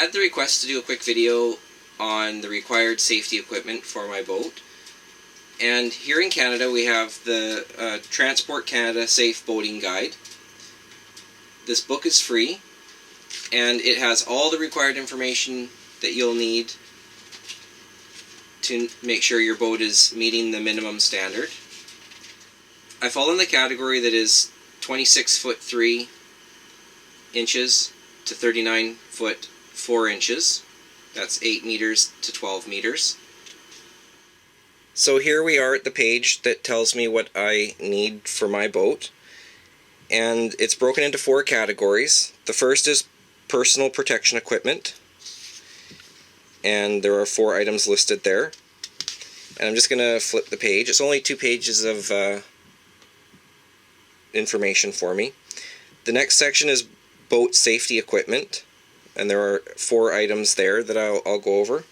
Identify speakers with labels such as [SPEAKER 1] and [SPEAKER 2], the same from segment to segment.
[SPEAKER 1] had the request to do a quick video on the required safety equipment for my boat. And here in Canada we have the Transport Canada Safe Boating Guide. This book is free, and it has all the required information that you'll need to make sure your boat is meeting the minimum standard. I fall in the category that is 26 foot 3 inches to 39 foot 4 inches. That's 8 meters to 12 meters. So here we are at the page that tells me what I need for my boat. And it's broken into 4 categories. The first is personal protection equipment. And there are 4 items listed there. And I'm just going to flip the page. It's only 2 pages of information for me. The next section is boat safety equipment. And there are 4 items there that I'll go over.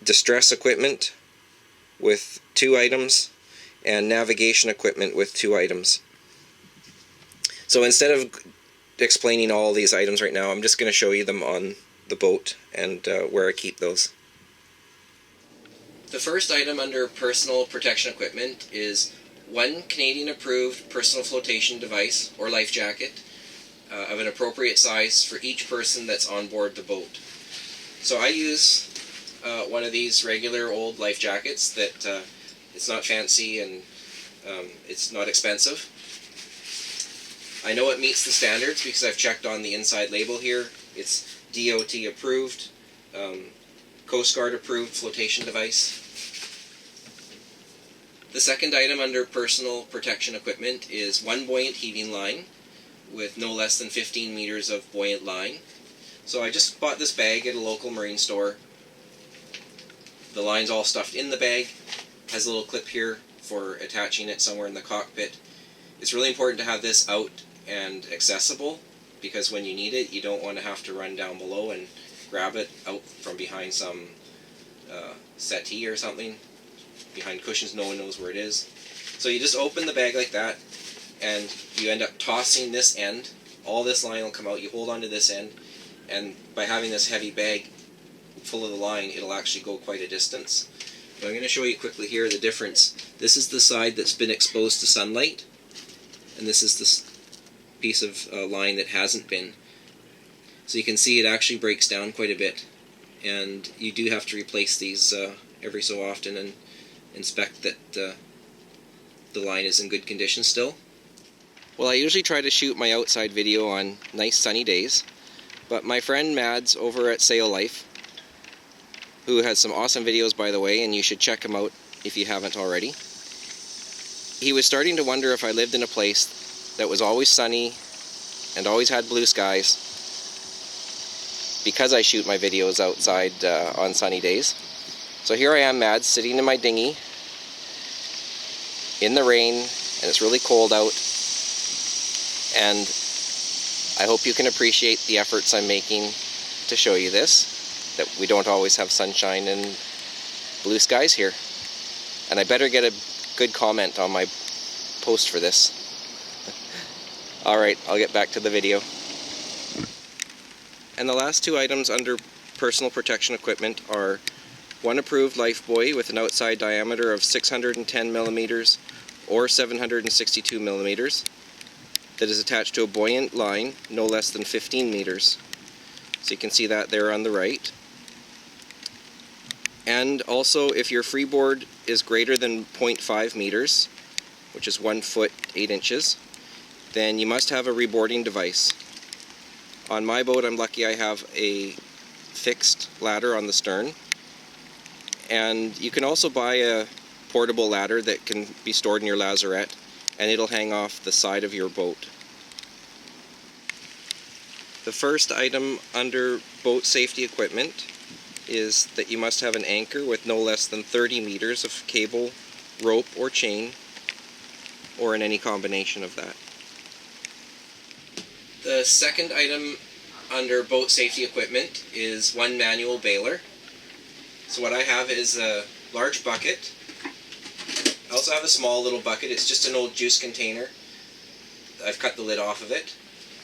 [SPEAKER 1] Distress equipment with 2 items, and navigation equipment with 2 items. So instead of explaining all these items right now, I'm just going to show you them on the boat and where I keep those. The first item under personal protection equipment is 1 Canadian approved personal flotation device or life jacket of an appropriate size for each person that's on board the boat. So I use one of these regular old life jackets that it's not fancy and it's not expensive. I know it meets the standards because I've checked on the inside label here. It's DOT approved, Coast Guard approved flotation device. The second item under personal protection equipment is 1 buoyant heaving line with no less than 15 meters of buoyant line. So I just bought this bag at a local marine store. The line's all stuffed in the bag, has a little clip here for attaching it somewhere in the cockpit. It's really important to have this out and accessible, because when you need it, you don't want to have to run down below and grab it out from behind some settee or something. Behind cushions, no one knows where it is. So you just open the bag like that, and you end up tossing this end. All this line will come out, you hold onto this end, and by having this heavy bag full of the line, it'll actually go quite a distance. But I'm going to show you quickly here the difference. This is the side that's been exposed to sunlight, and this is this piece of line that hasn't been. So you can see it actually breaks down quite a bit, and you do have to replace these every so often and inspect that the line is in good condition still. Well, I usually try to shoot my outside video on nice sunny days, but my friend Mads over at Sail Life, who has some awesome videos by the way, and you should check him out if you haven't already, he was starting to wonder if I lived in a place that was always sunny and always had blue skies, because I shoot my videos outside on sunny days. So here I am, Mads, sitting in my dinghy in the rain, and it's really cold out, and I hope you can appreciate the efforts I'm making to show you this, that we don't always have sunshine and blue skies here. And I better get a good comment on my post for this. Alright, I'll get back to the video. And the last 2 items under personal protection equipment are 1 approved life buoy with an outside diameter of 610 millimeters or 762 millimeters that is attached to a buoyant line no less than 15 meters. So you can see that there on the right. And also, if your freeboard is greater than 0.5 meters, which is 1 foot 8 inches, then you must have a reboarding device. On my boat, I'm lucky I have a fixed ladder on the stern, and you can also buy a portable ladder that can be stored in your lazarette, and it'll hang off the side of your boat. The first item under boat safety equipment is that you must have an anchor with no less than 30 meters of cable, rope, or chain, or in any combination of that. The second item under boat safety equipment is 1 manual bailer. So what I have is a large bucket. I also have a small little bucket. It's just an old juice container. I've cut the lid off of it.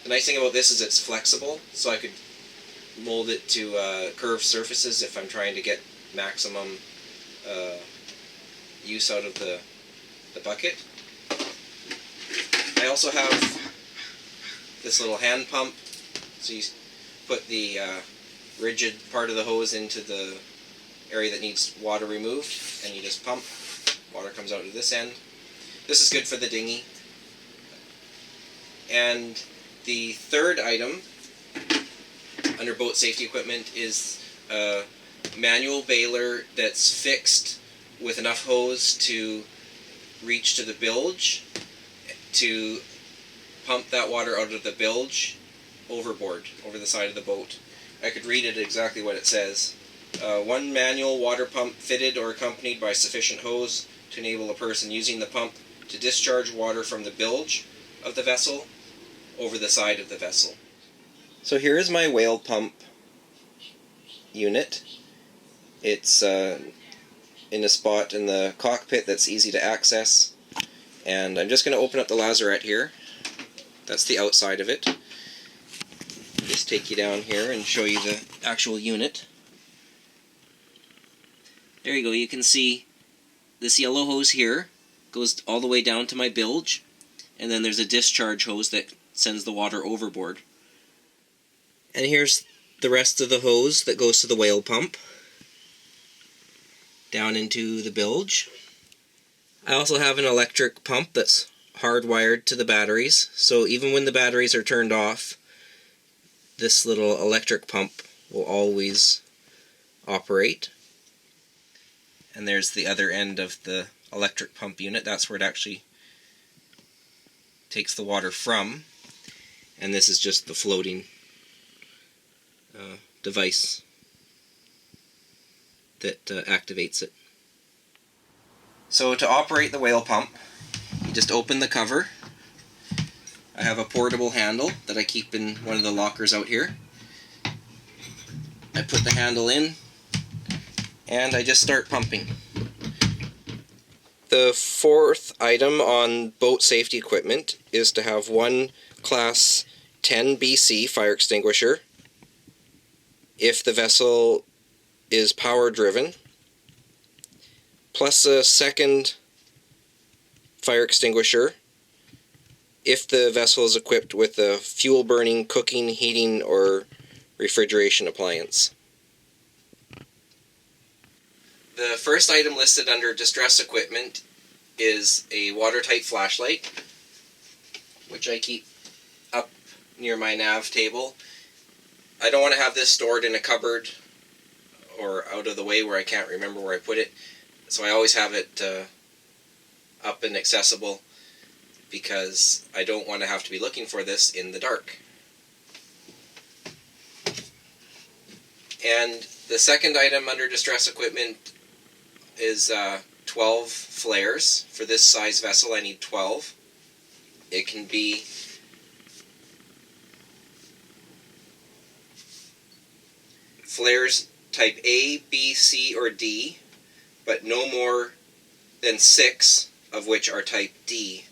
[SPEAKER 1] The nice thing about this is it's flexible, so I could mold it to curved surfaces if I'm trying to get maximum use out of the bucket. I also have this little hand pump, so you put the rigid part of the hose into the area that needs water removed, and you just pump. Water comes out to this end. This is good for the dinghy. And the third item under boat safety equipment is a manual baler that's fixed with enough hose to reach to the bilge to pump that water out of the bilge overboard, over the side of the boat. I could read it exactly what it says. One manual water pump fitted or accompanied by sufficient hose to enable a person using the pump to discharge water from the bilge of the vessel over the side of the vessel. So here is my whale pump unit. It's in a spot in the cockpit that's easy to access. And I'm just going to open up the lazarette here. That's the outside of it. Just take you down here and show you the actual unit. There you go, you can see this yellow hose here goes all the way down to my bilge, and then there's a discharge hose that sends the water overboard. And here's the rest of the hose that goes to the whale pump, down into the bilge. I also have an electric pump that's hardwired to the batteries, so even when the batteries are turned off, this little electric pump will always operate. And there's the other end of the electric pump unit. That's where it actually takes the water from. And this is just the floating device that activates it. So to operate the whale pump, you just open the cover. I have a portable handle that I keep in one of the lockers out here. I put the handle in, and I just start pumping. The fourth item on boat safety equipment is to have one Class 10 BC fire extinguisher if the vessel is power driven, plus a second fire extinguisher if the vessel is equipped with a fuel burning, cooking, heating, or refrigeration appliance. The first item listed under distress equipment is a watertight flashlight, which I keep up near my nav table. I don't want to have this stored in a cupboard or out of the way where I can't remember where I put it, so I always have it up and accessible because I don't want to have to be looking for this in the dark. And the second item under distress equipment is 12 flares. For this size vessel I need 12. It can be flares type A, B, C, or D, but no more than 6 of which are type D.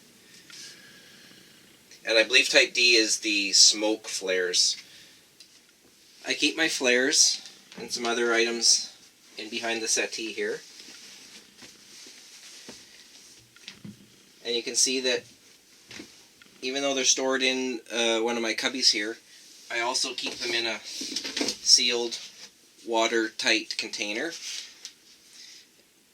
[SPEAKER 1] And I believe type D is the smoke flares. I keep my flares and some other items in behind the settee here. And you can see that even though they're stored in one of my cubbies here, I also keep them in a sealed, watertight container.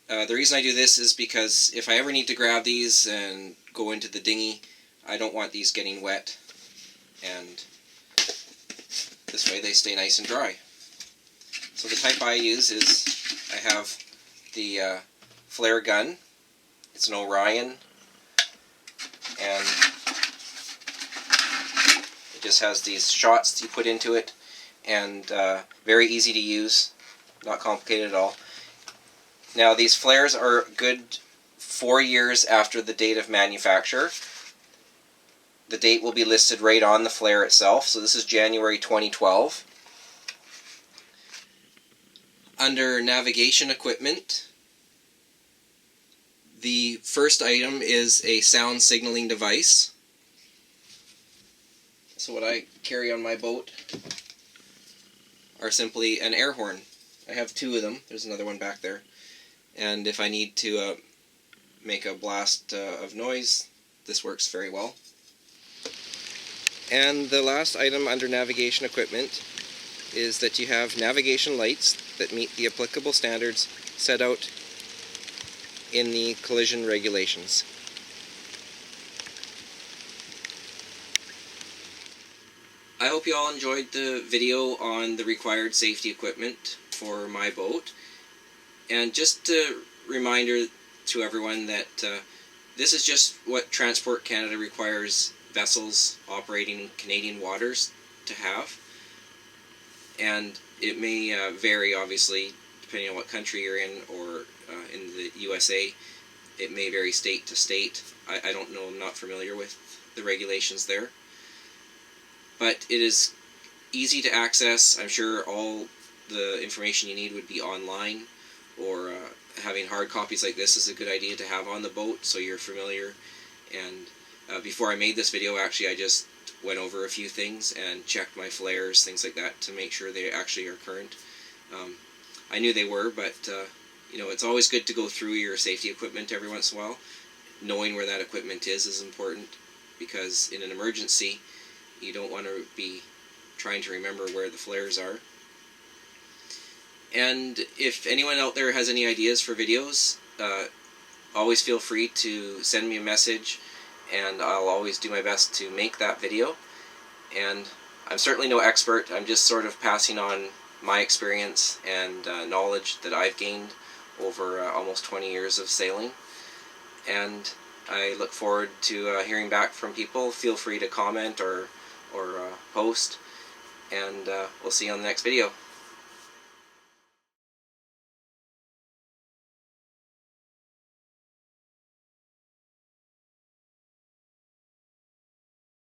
[SPEAKER 1] The reason I do this is because if I ever need to grab these and go into the dinghy, I don't want these getting wet, and this way they stay nice and dry. So the type I use is, I have the flare gun. It's an Orion, and it just has these shots you put into it, and very easy to use, not complicated at all. Now these flares are good 4 years after the date of manufacture. The date will be listed right on the flare itself, so this is January 2012. Under navigation equipment, the first item is a sound signaling device. So what I carry on my boat are simply an air horn. I have two of them. There's another one back there. And if I need to make a blast of noise, this works very well. And the last item under navigation equipment is that you have navigation lights that meet the applicable standards set out in the collision regulations. I hope you all enjoyed the video on the required safety equipment for my boat. And just a reminder to everyone that this is just what Transport Canada requires vessels operating in Canadian waters to have. And it may vary, obviously, depending on what country you're in, or in the USA. It may vary state to state. I don't know, I'm not familiar with the regulations there. But it is easy to access. I'm sure all the information you need would be online, or having hard copies like this is a good idea to have on the boat so you're familiar. And before I made this video, actually, I just went over a few things and checked my flares, things like that, to make sure they actually are current. I knew they were, but you know, it's always good to go through your safety equipment every once in a while. Knowing where that equipment is important, because in an emergency, you don't want to be trying to remember where the flares are. And if anyone out there has any ideas for videos, always feel free to send me a message, and I'll always do my best to make that video. And I'm certainly no expert. I'm just sort of passing on my experience and knowledge that I've gained over almost 20 years of sailing. And I look forward to hearing back from people. Feel free to comment or post, and we'll see you on the next video.